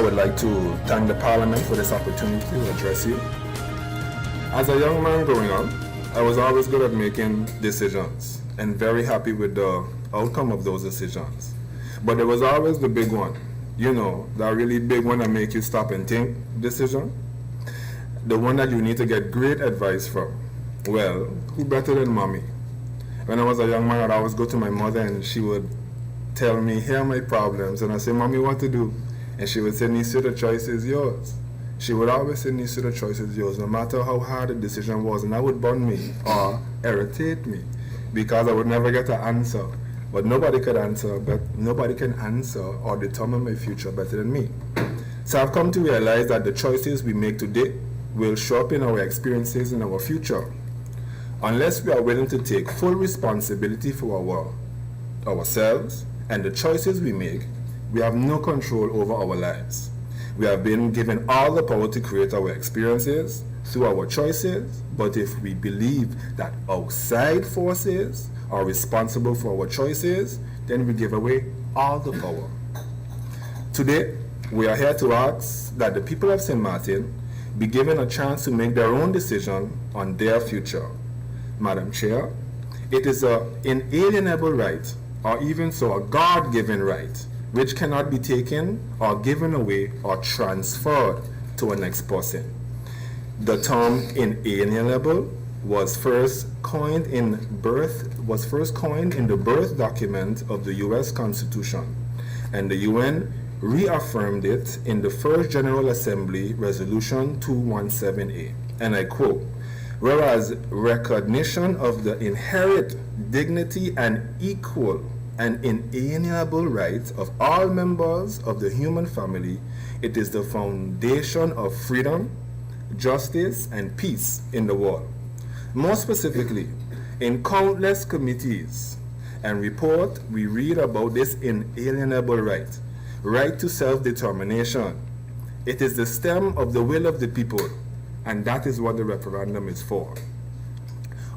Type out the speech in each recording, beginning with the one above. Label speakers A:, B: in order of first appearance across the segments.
A: would like to thank the Parliament for this opportunity to address you. As a young man growing up, I was always good at making decisions and very happy with the outcome of those decisions. But there was always the big one, that really big one that make you stop and think decision. The one that you need to get great advice from. Well, who better than mommy? When I was a young man, I'd always go to my mother and she would tell me, here are my problems. And I say, mommy, what to do? And she would say, Nisha, the choice is yours. She would always say, Nisha, the choice is yours, no matter how hard the decision was. And that would burn me or irritate me because I would never get an answer. But nobody can answer or determine my future better than me. So I've come to realize that the choices we make today will show up in our experiences in our future. Unless we are willing to take full responsibility for ourselves and the choices we make, we have no control over our lives. We have been given all the power to create our experiences through our choices, but if we believe that outside forces are responsible for our choices, then we give away all the power. Today, we are here to ask that the people of St. Martin be given a chance to make their own decision on their future. Madam Chair, it is an inalienable right, or even so a God-given right, which cannot be taken or given away or transferred to a next person. The term inalienable was first coined in the birth document of the U.S. Constitution, and the UN reaffirmed it in the First General Assembly Resolution 217A. And I quote, whereas recognition of the inherent dignity and equal and inalienable rights of all members of the human family, it is the foundation of freedom, justice, and peace in the world. More specifically, in countless committees and reports, we read about this inalienable right to self-determination. It is the stem of the will of the people, and that is what the referendum is for.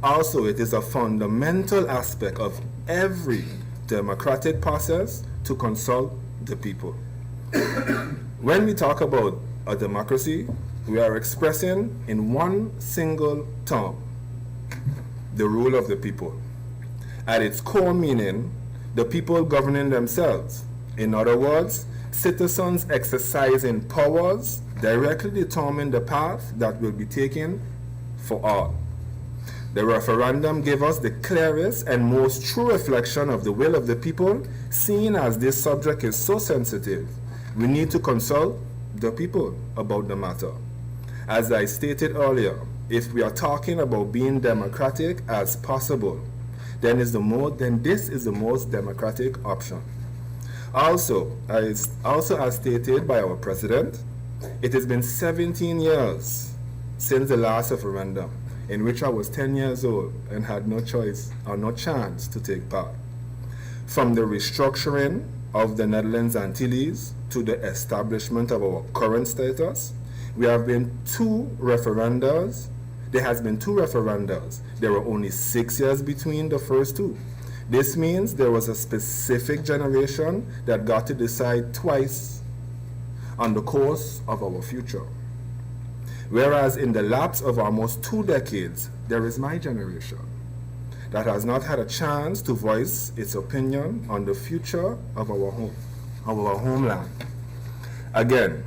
A: Also, it is a fundamental aspect of every democratic process to consult the people. When we talk about a democracy, we are expressing in one single term, the rule of the people. At its core meaning, the people governing themselves. In other words, citizens exercising powers directly determine the path that will be taken for all. The referendum gave us the clearest and most true reflection of the will of the people. Seeing as this subject is so sensitive, we need to consult the people about the matter. As I stated earlier, if we are talking about being democratic as possible, then this is the most democratic option. Also, as stated by our president, it has been 17 years since the last referendum, in which I was 10 years old and had no choice or no chance to take part. From the restructuring of the Netherlands Antilles to the establishment of our current status, there has been two referendums. There were only 6 years between the first two. This means there was a specific generation that got to decide twice on the course of our future. Whereas in the lapse of almost 2 decades, there is my generation that has not had a chance to voice its opinion on the future of our homeland. Again,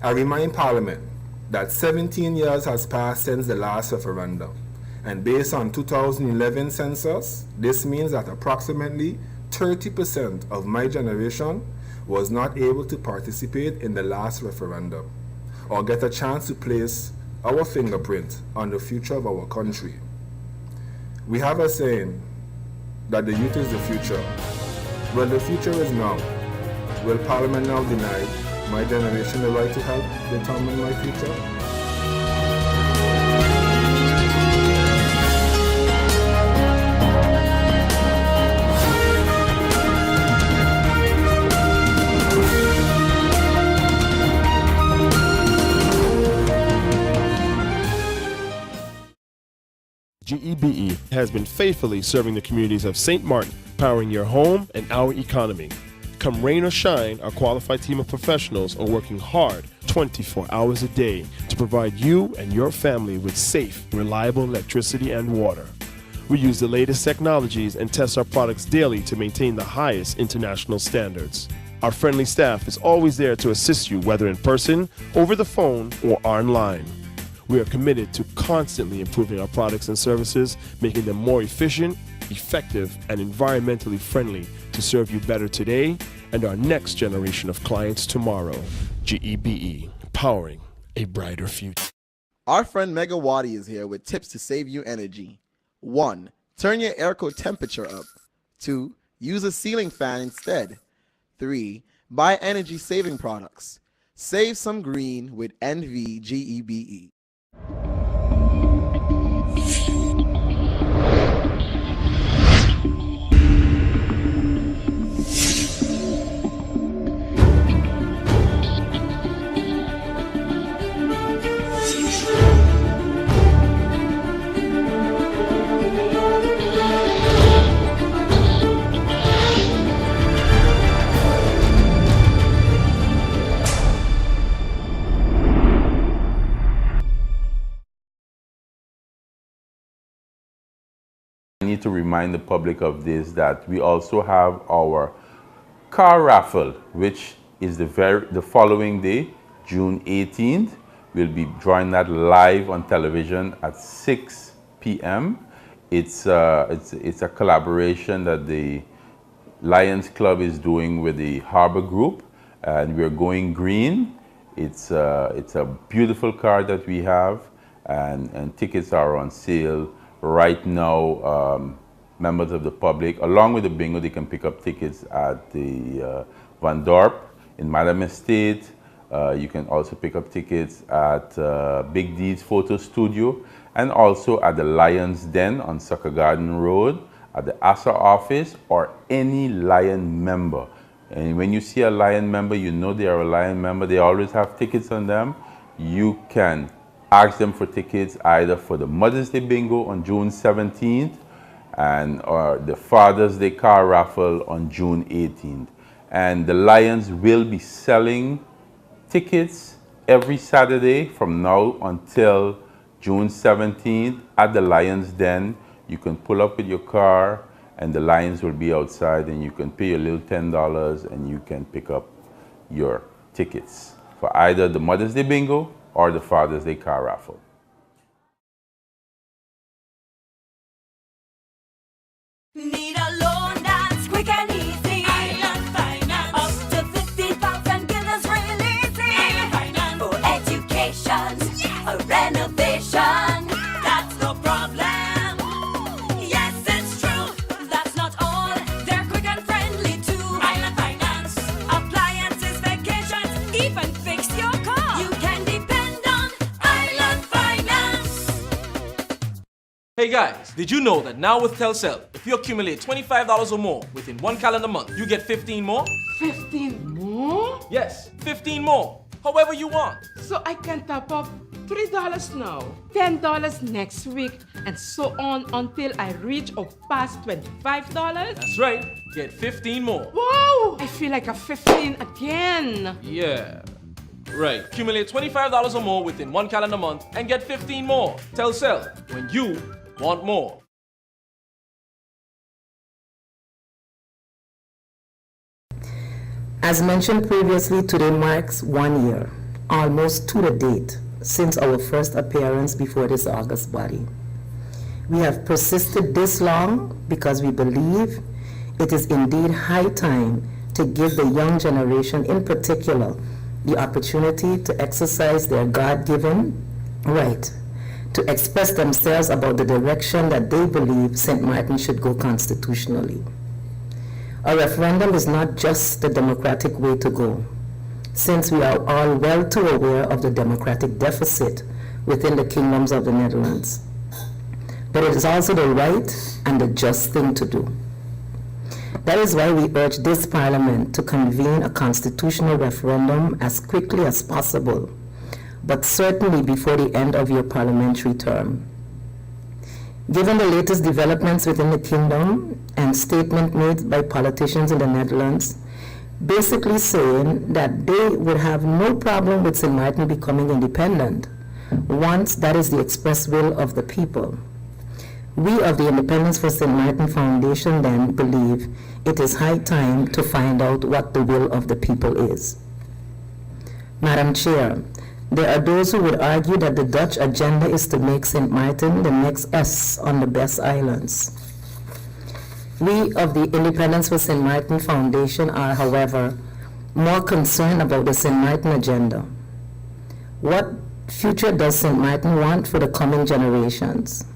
A: I remind Parliament that 17 years has passed since the last referendum, and based on 2011 census, this means that approximately 30% of my generation was not able to participate in the last referendum or get a chance to place our fingerprint on the future of our country. We have a saying that the youth is the future. Well, the future is now. Will Parliament now deny my generation the right to help determine my future?
B: GEBE has been faithfully serving the communities of St. Martin, powering your home and our economy. Come rain or shine, our qualified team of professionals are working hard 24 hours a day to provide you and your family with safe, reliable electricity and water. We use the latest technologies and test our products daily to maintain the highest international standards. Our friendly staff is always there to assist you, whether in person, over the phone, or online. We are committed to constantly improving our products and services, making them more efficient, effective, and environmentally friendly to serve you better today and our next generation of clients tomorrow. GEBE, powering a brighter future.
C: Our friend Megawati is here with tips to save you energy. 1. Turn your airco temperature up. 2. Use a ceiling fan instead. 3. Buy energy-saving products. Save some green with NVGEBE.
D: I need to remind the public of this, that we also have our car raffle, which is the following day, June 18th. We'll be drawing that live on television at 6 p.m. It's a collaboration that the Lions Club is doing with the Harbor Group, and we're going green. It's a beautiful car that we have, and tickets are on sale right now. Members of the public, along with the bingo, they can pick up tickets at the Van Dorp in Madam Estate. You can also pick up tickets at Big D's Photo Studio, and also at the Lions Den on Sucker Garden Road, at the ASA office, or any Lion member. And when you see a Lion member, you know they are a Lion member. They always have tickets on them. You can ask them for tickets either for the Mother's Day Bingo on June 17th or the Father's Day car raffle on June 18th. And the Lions will be selling tickets every Saturday from now until June 17th at the Lions Den. You can pull up with your car and the Lions will be outside, and you can pay your little $10 and you can pick up your tickets for either the Mother's Day Bingo or the Father's Day car raffle.
E: Need a loan that's quick and easy. Island Finance. Up to 50,000 guineas really easy. Island Finance. For education, yes. A renovation, that's no problem. Yes, it's true. That's not all. They're quick and friendly too. Island Finance. Appliances, vacations, even fix your car. You can depend on Island Finance.
F: Hey guys, did you know that now with Telcel, if you accumulate $25 or more within one calendar month, you get 15 more?
G: 15 more?
F: Yes, 15 more. However you want.
G: So I can top up $3 now, $10 next week, and so on until I reach or pass $25?
F: That's right. Get 15 more.
G: Wow! I feel like a 15 again.
F: Yeah. Right. Accumulate $25 or more within one calendar month and get 15 more. Telcel, when you want more.
H: As mentioned previously, today marks 1 year, almost to the date, since our first appearance before this august body. We have persisted this long because we believe it is indeed high time to give the young generation in particular the opportunity to exercise their God-given right to express themselves about the direction that they believe St. Martin should go constitutionally. A referendum is not just the democratic way to go, since we are all well too aware of the democratic deficit within the kingdoms of the Netherlands. But it is also the right and the just thing to do. That is why we urge this Parliament to convene a constitutional referendum as quickly as possible, but certainly before the end of your parliamentary term. Given the latest developments within the kingdom and statements made by politicians in the Netherlands, basically saying that they would have no problem with St. Martin becoming independent once that is the express will of the people. We of the Independence for St. Martin Foundation then believe it is high time to find out what the will of the people is. Madam Chair, there are those who would argue that the Dutch agenda is to make St. Martin the next S on the best islands. We of the Independence for St. Martin Foundation are, however, more concerned about the St. Martin agenda. What future does St. Martin want for the coming generations?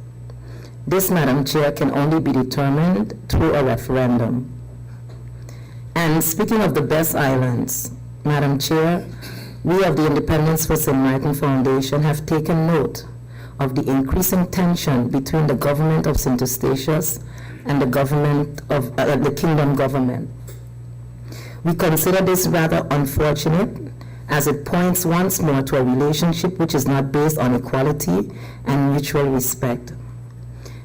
H: This, Madam Chair, can only be determined through a referendum. And speaking of the best islands, Madam Chair, we of the Independence for St. Martin Foundation have taken note of the increasing tension between the government of St. Eustatius and the government of the Kingdom government. We consider this rather unfortunate, as it points once more to a relationship which is not based on equality and mutual respect.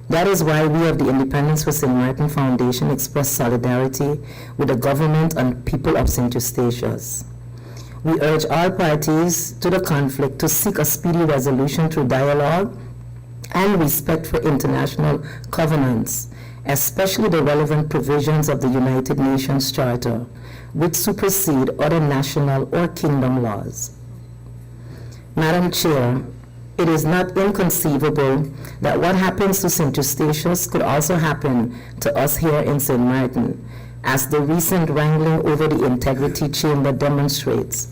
H: That is why we of the Independence for St. Martin Foundation express solidarity with the government and people of St. Eustatius. We urge all parties to the conflict to seek a speedy resolution through dialogue and respect for international covenants, especially the relevant provisions of the United Nations Charter, which supersede other national or kingdom laws. Madam Chair, it is not inconceivable that what happens to St. Eustatius could also happen to us here in St. Martin, as the recent wrangling over the Integrity Chamber demonstrates.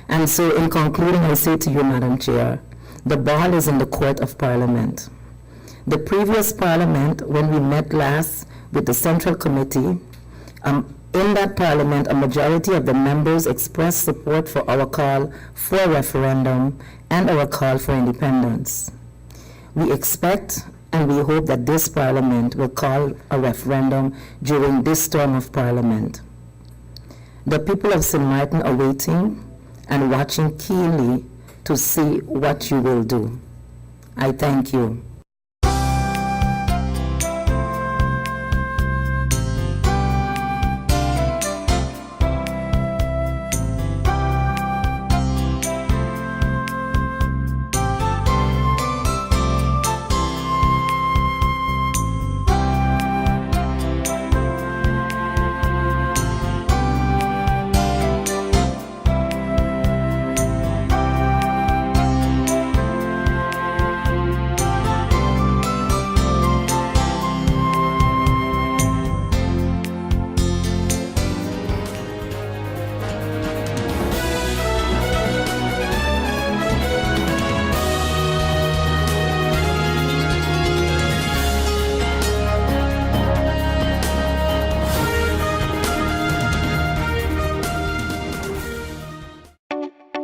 H: And so, in concluding, I say to you, Madam Chair, the ball is in the court of Parliament. The previous Parliament, when we met last with the Central Committee, in that Parliament, a majority of the members expressed support for our call for a referendum and our call for independence. We expect and we hope that this Parliament will call a referendum during this term of Parliament. The people of St. Martin are waiting and watching keenly to see what you will do. I thank you.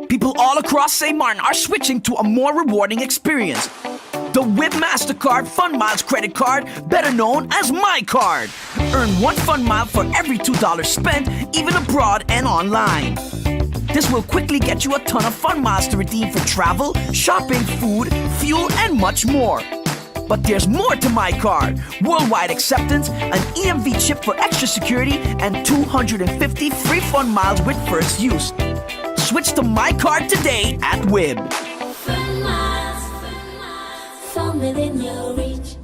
I: People all across St. Martin are switching to a more rewarding experience. The WIB MasterCard Fun Miles credit card, better known as My Card. Earn 1 fun mile for every $2 spent, even abroad and online. This will quickly get you a ton of fun miles to redeem for travel, shopping, food, fuel, and much more. But there's more to My Card. Worldwide acceptance, an EMV chip for extra security, and 250 free fun miles with first use. Switch to My Card today at WIB.
E: Fun miles, fun within your reach.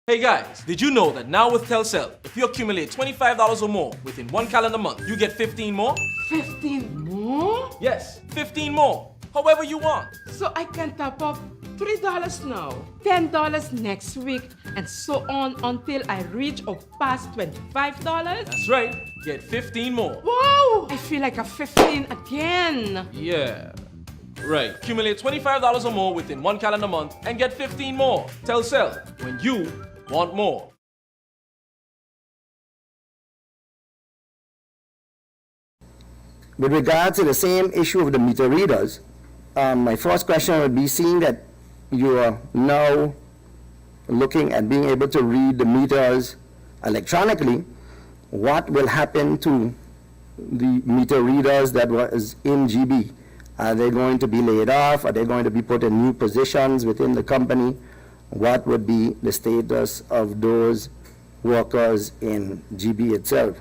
F: Hey guys, did you know that now with Telcel, if you accumulate $25 or more within 1 calendar month, you get 15 more?
G: 15 more?
F: Yes, 15 more. However you want.
G: So I can top up $3 now, $10 next week, and so on until I reach or pass $25?
F: That's right. Get 15 more.
G: Wow! I feel like a 15 again.
F: Yeah. Right. Accumulate $25 or more within 1 calendar month and get 15 more. Telcel, when you want more.
J: With regard to the same issue of the meter readers, my first question would be, seeing that you are now looking at being able to read the meters electronically, what will happen to the meter readers that was in GB? Are they going to be laid off? Are they going to be put in new positions within the company? What would be the status of those workers in GB itself?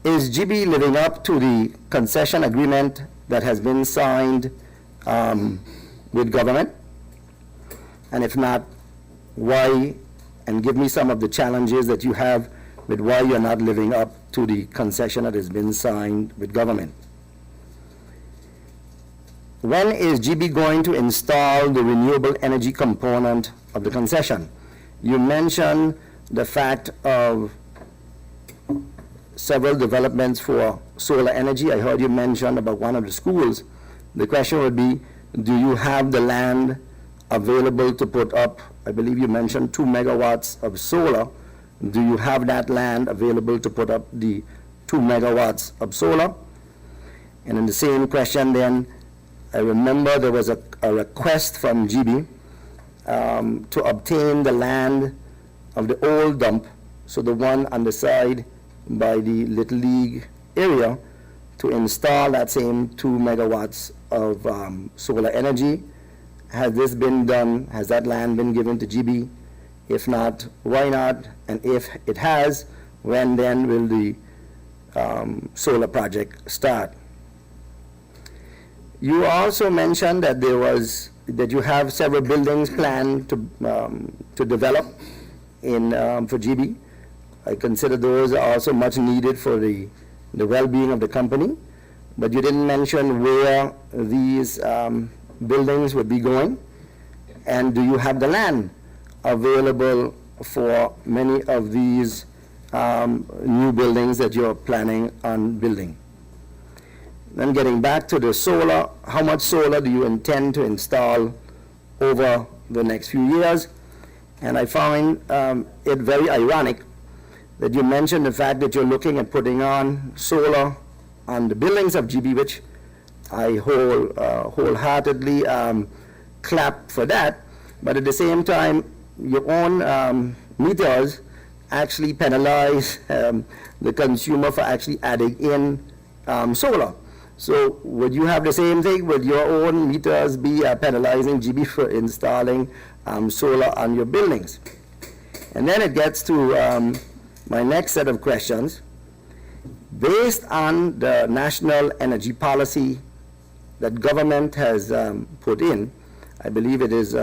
J: Is GB living up to the concession agreement that has been signed with government? And if not, why? And give me some of the challenges that you have with why you're not living up to the concession that has been signed with government. When is GB going to install the renewable energy component of the concession? You mentioned the fact of several developments for solar energy. I heard you mention about one of the schools. The question would be, do you have the land available to put up, I believe you mentioned 2 megawatts of solar. Do you have that land available to put up the 2 megawatts of solar? And in the same question then, I remember there was a request from GB to obtain the land of the old dump, so the one on the side by the Little League area, to install that same 2 megawatts of solar energy. Has this been done? Has that land been given to GB? If not, why not? And if it has, when then will the solar project start? You also mentioned that that you have several buildings planned to develop for GB. I consider those are also much needed for the well-being of the company, but you didn't mention where these buildings would be going, and do you have the land available for many of these new buildings that you're planning on building? Then getting back to the solar, how much solar do you intend to install over the next few years? And I find it very ironic that you mentioned the fact that you're looking at putting on solar on the buildings of GB, which I wholeheartedly clap for that, but at the same time, your own meters actually penalize the consumer for actually adding in solar. So would you have the same thing? Would your own meters be penalizing GB for installing solar on your buildings? And then it gets to my next set of questions. Based on the national energy policy that government has put in, I believe it is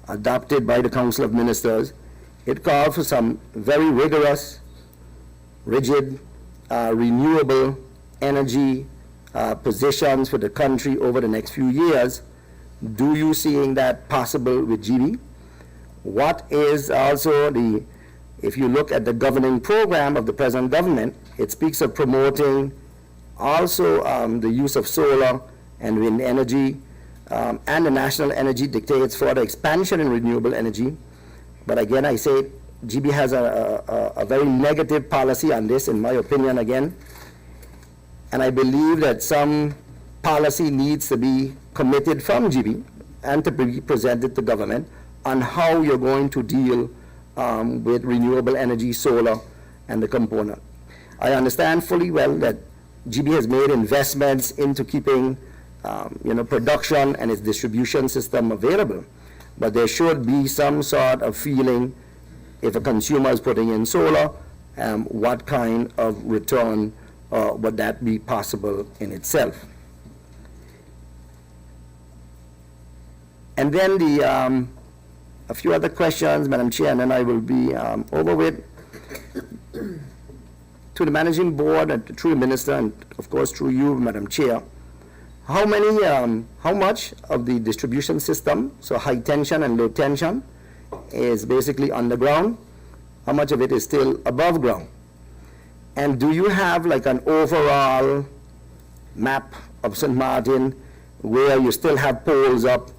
J: adopted by the Council of Ministers, it calls for some very rigorous, rigid, renewable energy positions for the country over the next few years. Do you seeing that possible with GB? What is also if you look at the governing program of the present government, it speaks of promoting also the use of solar and wind energy, and the national energy dictates for the expansion in renewable energy. But again, I say GB has a very negative policy on this, in my opinion, again. And I believe that some policy needs to be committed from GB and to be presented to government on how you're going to deal with renewable energy, solar, and the component. I understand fully well that GB has made investments into keeping production and its distribution system available, but there should be some sort of feeling if a consumer is putting in solar, what kind of return would that be possible in itself? And then a few other questions, Madam Chair, and then I will be over with. To the Managing Board, and through the Minister, and of course through you, Madam Chair, how much of the distribution system, so high tension and low tension, is basically underground? How much of it is still above ground? And do you have like an overall map of St. Martin where you still have poles up?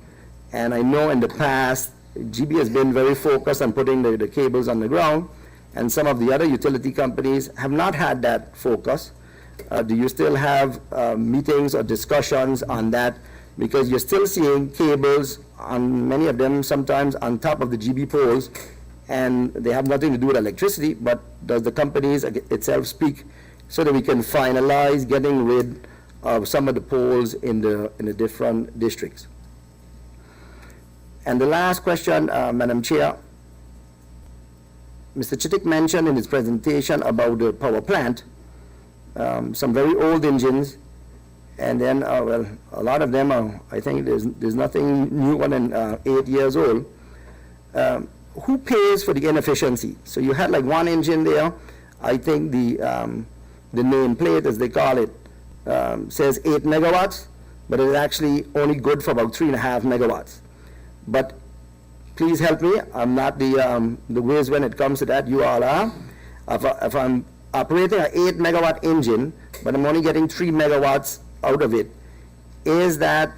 J: And I know in the past, GB has been very focused on putting the cables on the ground, and some of the other utility companies have not had that focus. Do you still have meetings or discussions on that? Because you're still seeing cables on many of them, sometimes on top of the GB poles, and they have nothing to do with electricity, but does the companies itself speak so that we can finalize getting rid of some of the poles in the different districts? And the last question, Madam Chair, Mr. Chittick mentioned in his presentation about the power plant some very old engines, and then, well, a lot of them are, I think there's nothing newer than 8 years old. Who pays for the inefficiency? So you had like one engine there. I think the nameplate, as they call it, says 8 megawatts, but it's actually only good for about 3.5 megawatts. But please help me, I'm not the whiz when it comes to that, you all are. If I'm operating an 8 megawatt engine, but I'm only getting 3 megawatts out of it, is that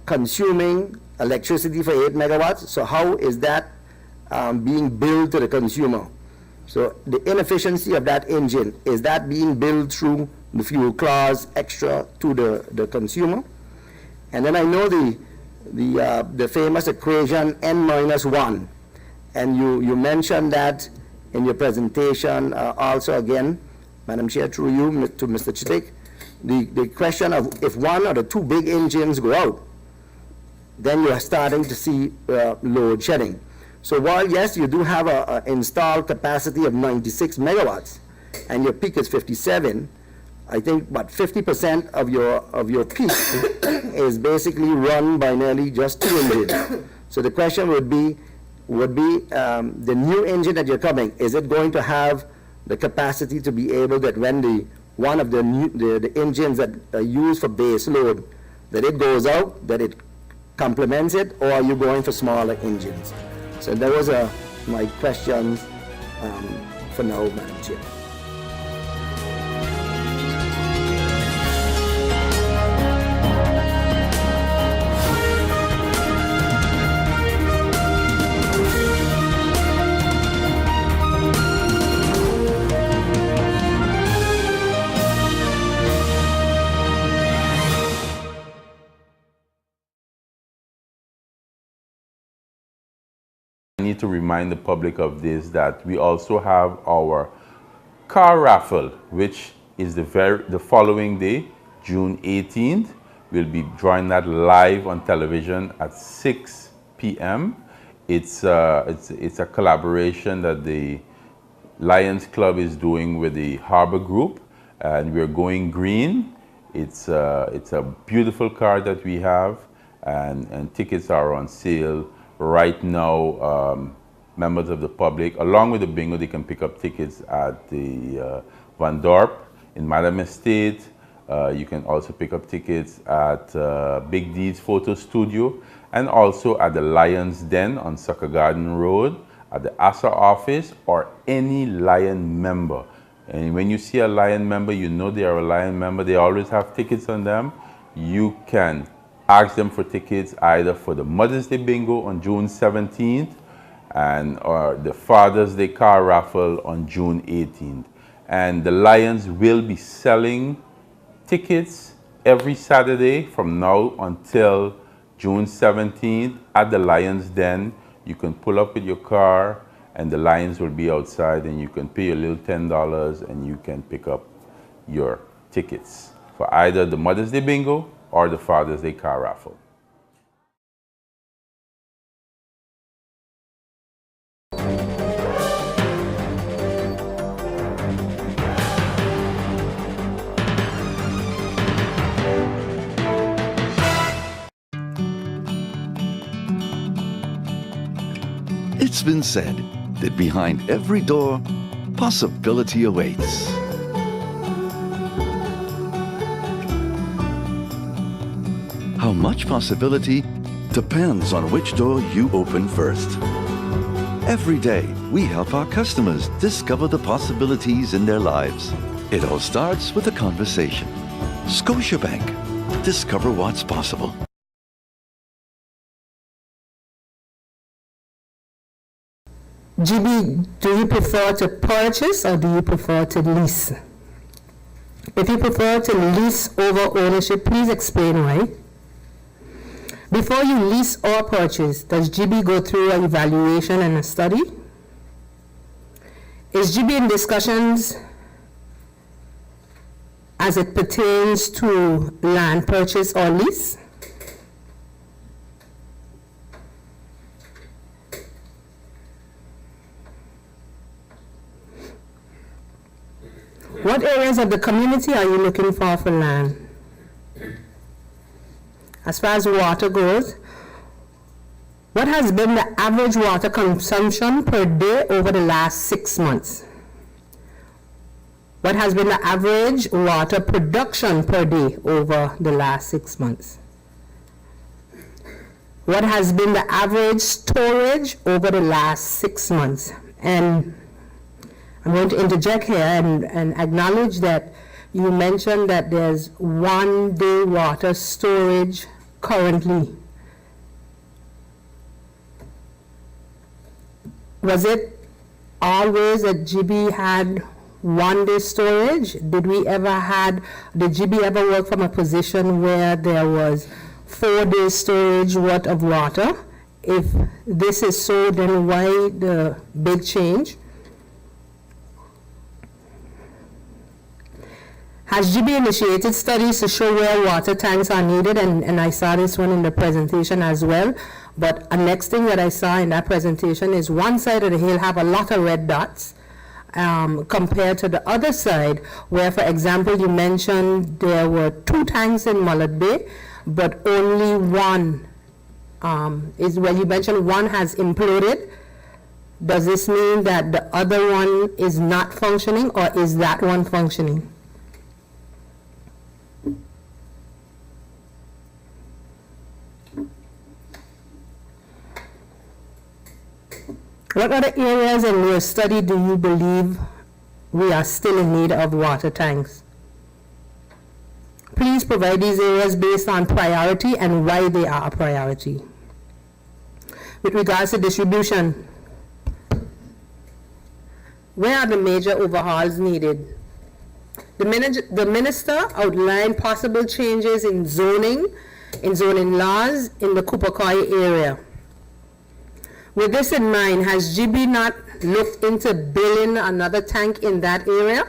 J: consuming electricity for 8 megawatts? So how is that being billed to the consumer? So the inefficiency of that engine, is that being billed through the fuel clause extra to the consumer? And then I know the famous equation n-1, and you mentioned that in your presentation also again, Madam Chair, through you to Mr. Chittick, the question of if one or the two big engines go out, then you are starting to see load shedding. So while, yes, you do have an installed capacity of 96 megawatts, and your peak is 57, I think about 50% of your peak is basically run by nearly just 2 engines. So the question would be the new engine that you're coming, is it going to have the capacity to be able that when one of the engines that are used for base load, that it goes out, that it complements it, or are you going for smaller engines? So those are my questions for now, Madam Chair.
D: I need to remind the public of this, that we also have our car raffle, which is the following day, June 18th. We'll be drawing that live on television at 6 p.m. It's a collaboration that the Lions Club is doing with the Harbor Group, and we're going green. It's a beautiful car that we have, and tickets are on sale right now. Members of the public, along with the bingo, they can pick up tickets at the Van Dorp in Madam Estate. You can also pick up tickets at Big D's Photo Studio, and also at the Lions Den on Sucker Garden Road, at the ASA office, or any Lion member. And when you see a Lion member, you know they are a Lion member. They always have tickets on them. You can ask them for tickets either for the Mother's Day Bingo on June 17th or the Father's Day car raffle on June 18th. And the Lions will be selling tickets every Saturday from now until June 17th at the Lions Den. You can pull up with your car and the Lions will be outside, and you can pay your little $10 and you can pick up your tickets for either the Mother's Day Bingo or the Father's Day car raffle.
K: It's been said that behind every door, possibility awaits. How much possibility depends on which door you open first. Every day, we help our customers discover the possibilities in their lives. It all starts with a conversation. Scotiabank. Discover what's possible.
H: GB, do you prefer to purchase or do you prefer to lease? If you prefer to lease over ownership, please explain why. Before you lease or purchase, does GB go through an evaluation and a study? Is GB in discussions as it pertains to land purchase or lease? What areas of the community are you looking for land? As far as water goes, what has been the average water consumption per day over the last 6 months? What has been the average water production per day over the last 6 months? What has been the average storage over the last 6 months? And I'm going to interject here and acknowledge that you mentioned that there's 1 day water storage currently. Was it always that GB had 1 day storage? Did GB ever work from a position where there was 4 days storage worth of water? If this is so, then why the big change? Has GB initiated studies to show where water tanks are needed? And I saw this one in the presentation as well. But the next thing that I saw in that presentation is one side of the hill have a lot of red dots compared to the other side, where, for example, you mentioned there were 2 tanks in Mullet Bay, but only one is where you mentioned one has imploded. Does this mean that the other one is not functioning, or is that one functioning? What other areas in your study do you believe we are still in need of water tanks? Please provide these areas based on priority and why they are a priority. With regards to distribution, where are the major overhauls needed? The minister outlined possible changes in zoning laws in the Coopercoy area. With this in mind, has GB not looked into building another tank in that area?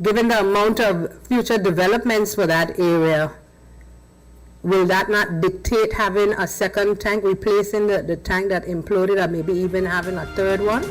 H: Given the amount of future developments for that area, will that not dictate having a second tank, replacing the tank that imploded, or maybe even having a third one?